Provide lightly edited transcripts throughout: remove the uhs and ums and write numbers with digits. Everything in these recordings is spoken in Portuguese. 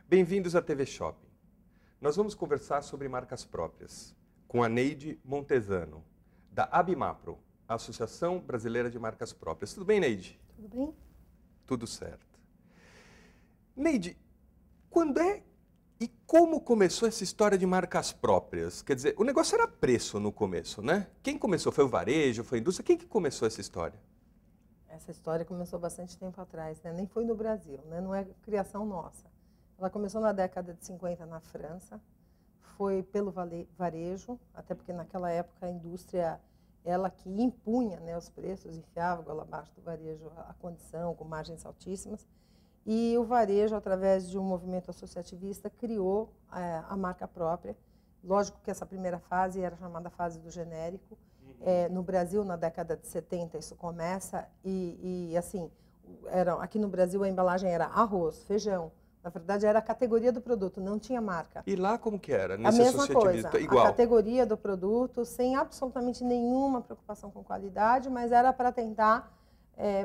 Bem-vindos à TV Shopping. Nós vamos conversar sobre marcas próprias com a Neide Montesano, da Abimapro, a Associação Brasileira de Marcas Próprias. Tudo bem, Neide? Tudo bem? Tudo certo. Neide, quando é e como começou essa história de marcas próprias? Quer dizer, o negócio era preço no começo, né? Quem começou? Foi o varejo, foi a indústria? Quem que começou essa história? Essa história começou bastante tempo atrás, né? Nem foi no Brasil, né? Não é criação nossa. Ela começou na década de 50 na França, foi pelo varejo, até porque naquela época a indústria, ela que impunha, né, os preços, enfiava goela abaixo do varejo a condição, com margens altíssimas. E o varejo, através de um movimento associativista, criou a marca própria. Lógico que essa primeira fase era chamada fase do genérico. No Brasil, na década de 70, isso começa e assim, aqui no Brasil a embalagem era arroz, feijão. Na verdade, era a categoria do produto, não tinha marca. E lá como que era? A Nesse mesma associativismo? coisa, Igual. a categoria do produto, sem absolutamente nenhuma preocupação com qualidade, mas era para tentar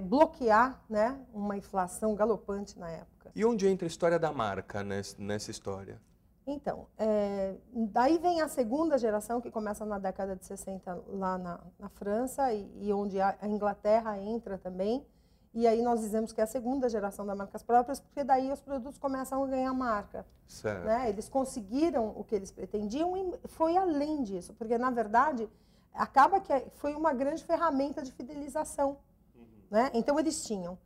bloquear, né, uma inflação galopante na época. E onde entra a história da marca nessa história? Então, daí vem a segunda geração, que começa na década de 60 lá na França, e onde a Inglaterra entra também. E aí nós dizemos que é a segunda geração das marcas próprias, porque daí os produtos começam a ganhar marca. Certo. Né? Eles conseguiram o que eles pretendiam e foi além disso, porque, na verdade, acaba que foi uma grande ferramenta de fidelização. Né? Então, eles tinham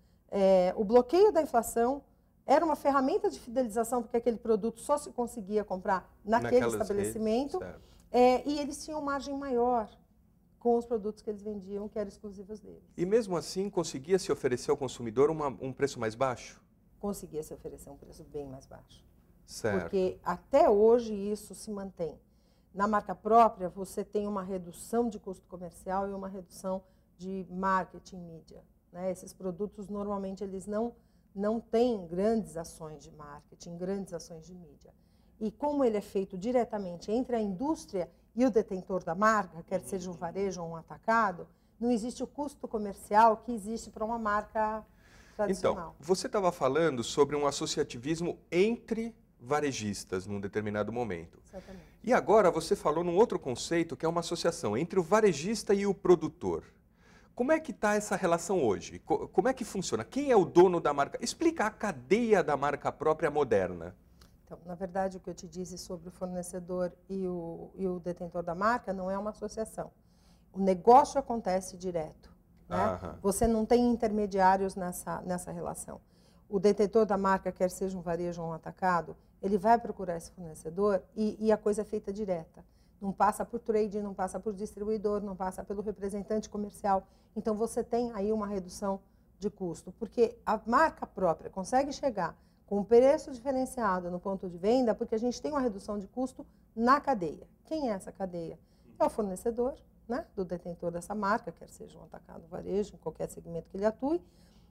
o bloqueio da inflação, era uma ferramenta de fidelização, porque aquele produto só se conseguia comprar naquele estabelecimento, e eles tinham margem maior com os produtos que eles vendiam, que eram exclusivos deles. E mesmo assim, conseguia se oferecer ao consumidor um preço mais baixo? Conseguia se oferecer um preço bem mais baixo. Certo. Porque até hoje isso se mantém. Na marca própria, você tem uma redução de custo comercial e uma redução de marketing mídia. Né? Esses produtos, normalmente, eles não têm grandes ações de marketing, grandes ações de mídia. E como ele é feito diretamente entre a indústria e o detentor da marca, quer seja um varejo ou um atacado, não existe o custo comercial que existe para uma marca tradicional. Então, você estava falando sobre um associativismo entre varejistas num determinado momento. Exatamente. E agora você falou num outro conceito que é uma associação entre o varejista e o produtor. Como é que está essa relação hoje? Como é que funciona? Quem é o dono da marca? Explica a cadeia da marca própria moderna. Então, na verdade, o que eu te disse sobre o fornecedor e o detentor da marca não é uma associação. O negócio acontece direto. Né? Você não tem intermediários nessa relação. O detentor da marca, quer seja um varejo ou um atacado, ele vai procurar esse fornecedor e a coisa é feita direta. Não passa por trade, não passa por distribuidor, não passa pelo representante comercial. Então, você tem aí uma redução de custo, porque a marca própria consegue chegar com um preço diferenciado no ponto de venda, porque a gente tem uma redução de custo na cadeia. Quem é essa cadeia? É o fornecedor, né, do detentor dessa marca, quer seja um atacado, varejo, em qualquer segmento que ele atue,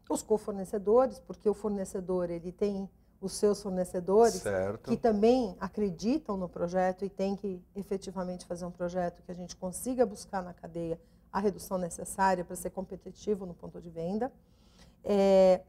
os cofornecedores, porque o fornecedor ele tem os seus fornecedores, certo, que também acreditam no projeto e tem que efetivamente fazer um projeto que a gente consiga buscar na cadeia a redução necessária para ser competitivo no ponto de venda.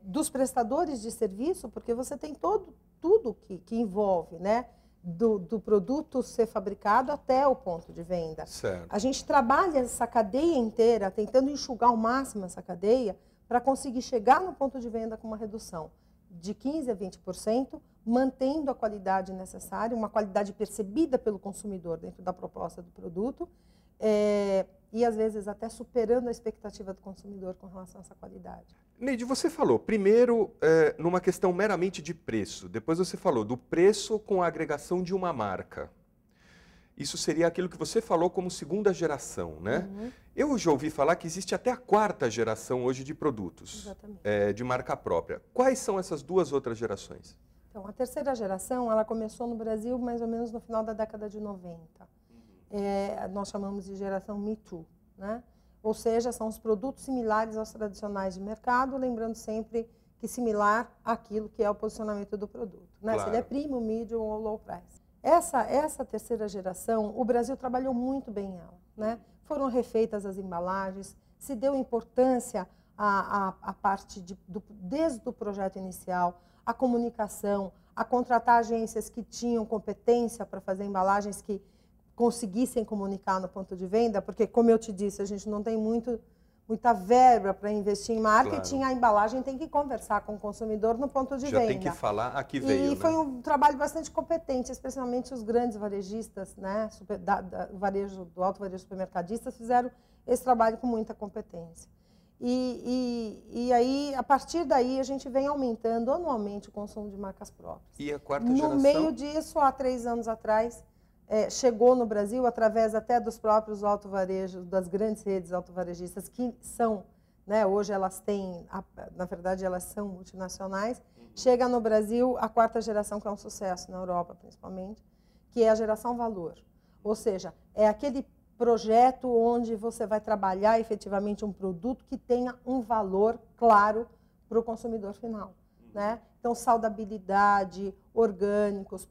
Dos prestadores de serviço, porque você tem tudo que envolve, né, do produto ser fabricado até o ponto de venda. Certo. A gente trabalha essa cadeia inteira, tentando enxugar ao máximo essa cadeia, para conseguir chegar no ponto de venda com uma redução de 15% a 20%, mantendo a qualidade necessária, uma qualidade percebida pelo consumidor dentro da proposta do produto, e às vezes até superando a expectativa do consumidor com relação a essa qualidade. Neide, você falou primeiro numa questão meramente de preço, depois você falou do preço com a agregação de uma marca. Isso seria aquilo que você falou como segunda geração, né? Uhum. Eu já ouvi falar que existe até a quarta geração hoje de produtos, de marca própria. Quais são essas duas outras gerações? Então, a terceira geração, ela começou no Brasil mais ou menos no final da década de 90. Nós chamamos de geração Me Too, né? Ou seja, são os produtos similares aos tradicionais de mercado, lembrando sempre que similar àquilo que é o posicionamento do produto, né? Claro. Se ele é premium, medium ou low price. Essa terceira geração, o Brasil trabalhou muito bem ela, né? Foram refeitas as embalagens, se deu importância à parte desde o projeto inicial, a comunicação, a contratar agências que tinham competência para fazer embalagens que conseguissem comunicar no ponto de venda, porque, como eu te disse, a gente não tem muita verba para investir em marketing, claro. A embalagem tem que conversar com o consumidor no ponto de venda. Já tem que falar a que veio, E foi um trabalho bastante competente, especialmente os grandes varejistas, né, do alto varejo supermercadistas, fizeram esse trabalho com muita competência. E aí, a partir daí, a gente vem aumentando anualmente o consumo de marcas próprias. E a quarta geração? No meio disso, há 3 anos atrás, chegou no Brasil, através até dos próprios autovarejos, das grandes redes autovarejistas, que são, né, hoje elas têm, na verdade, elas são multinacionais, chega no Brasil a quarta geração, que é um sucesso na Europa, principalmente, que é a geração valor. Ou seja, é aquele projeto onde você vai trabalhar efetivamente um produto que tenha um valor claro para o consumidor final, né? Então, saudabilidade, orgânicos,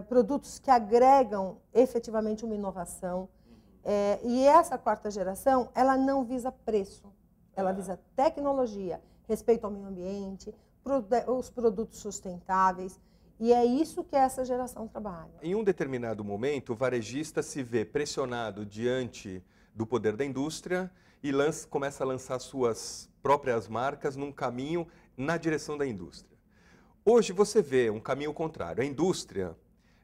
produtos que agregam efetivamente uma inovação. E essa quarta geração, ela não visa preço, ela visa tecnologia, respeito ao meio ambiente, os produtos sustentáveis. E é isso que essa geração trabalha. Em um determinado momento, o varejista se vê pressionado diante do poder da indústria e começa a lançar suas próprias marcas num caminho na direção da indústria. Hoje você vê um caminho contrário. A indústria,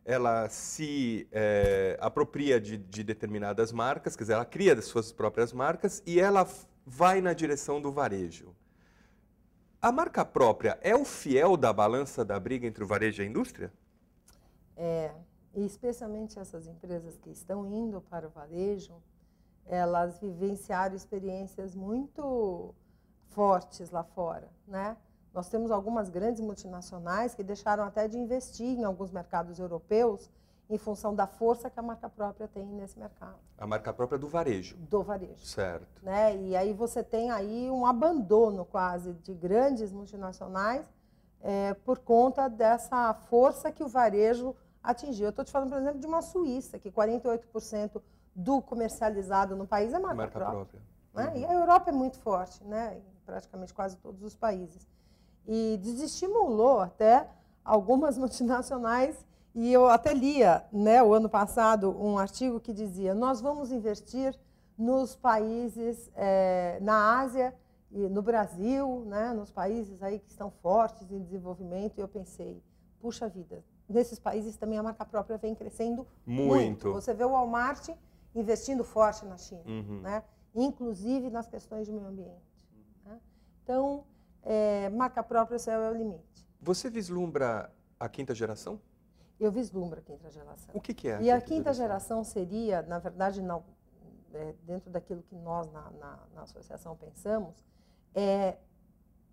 ela se apropria de determinadas marcas, quer dizer, ela cria as suas próprias marcas e ela vai na direção do varejo. A marca própria é o fiel da balança da briga entre o varejo e a indústria? E especialmente essas empresas que estão indo para o varejo, elas vivenciaram experiências muito fortes lá fora, né? Nós temos algumas grandes multinacionais que deixaram até de investir em alguns mercados europeus em função da força que a marca própria tem nesse mercado. A marca própria do varejo? Do varejo. Certo. Né? E aí você tem aí um abandono quase de grandes multinacionais por conta dessa força que o varejo atingiu. Eu estou te falando, por exemplo, de uma Suíça, que 48% do comercializado no país é marca própria. Né? Uhum. E a Europa é muito forte, né? Em praticamente quase todos os países. E desestimulou até algumas multinacionais. E eu até lia, né, o ano passado, um artigo que dizia: nós vamos investir nos países, na Ásia e no Brasil, né, nos países aí que estão fortes em desenvolvimento. E eu pensei, puxa vida, nesses países também a marca própria vem crescendo muito. Você vê o Walmart investindo forte na China, né, inclusive nas questões de meio ambiente. Né? Então, marca própria, o céu é o limite. Você vislumbra a quinta geração? Eu vislumbro a quinta geração. O que é a quinta geração? E a quinta geração seria, na verdade, dentro daquilo que nós na associação pensamos,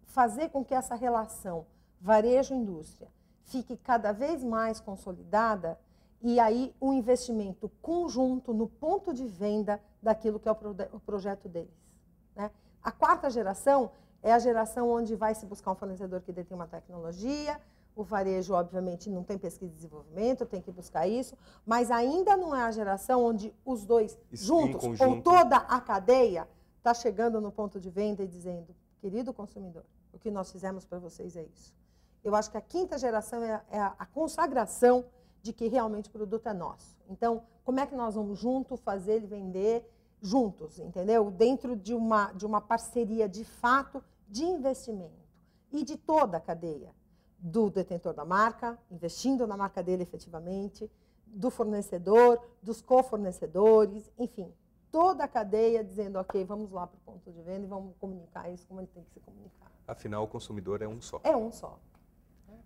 fazer com que essa relação varejo-indústria fique cada vez mais consolidada e aí um investimento conjunto no ponto de venda daquilo que é o projeto deles. Né? A quarta geração é a geração onde vai se buscar um fornecedor que detém uma tecnologia. O varejo, obviamente, não tem pesquisa e desenvolvimento, tem que buscar isso, mas ainda não é a geração onde os dois juntos, ou toda a cadeia, está chegando no ponto de venda e dizendo: querido consumidor, o que nós fizemos para vocês é isso. Eu acho que a quinta geração é a consagração de que realmente o produto é nosso. Então, como é que nós vamos junto fazer ele vender juntos, entendeu? Dentro de uma parceria de fato de investimento e de toda a cadeia. Do detentor da marca, investindo na marca dele efetivamente, do fornecedor, dos cofornecedores, enfim, toda a cadeia dizendo: ok, vamos lá para o ponto de venda e vamos comunicar isso como ele tem que se comunicar. Afinal, o consumidor é um só. É um só.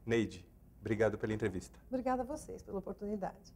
Neide, obrigado pela entrevista. Obrigada a vocês pela oportunidade.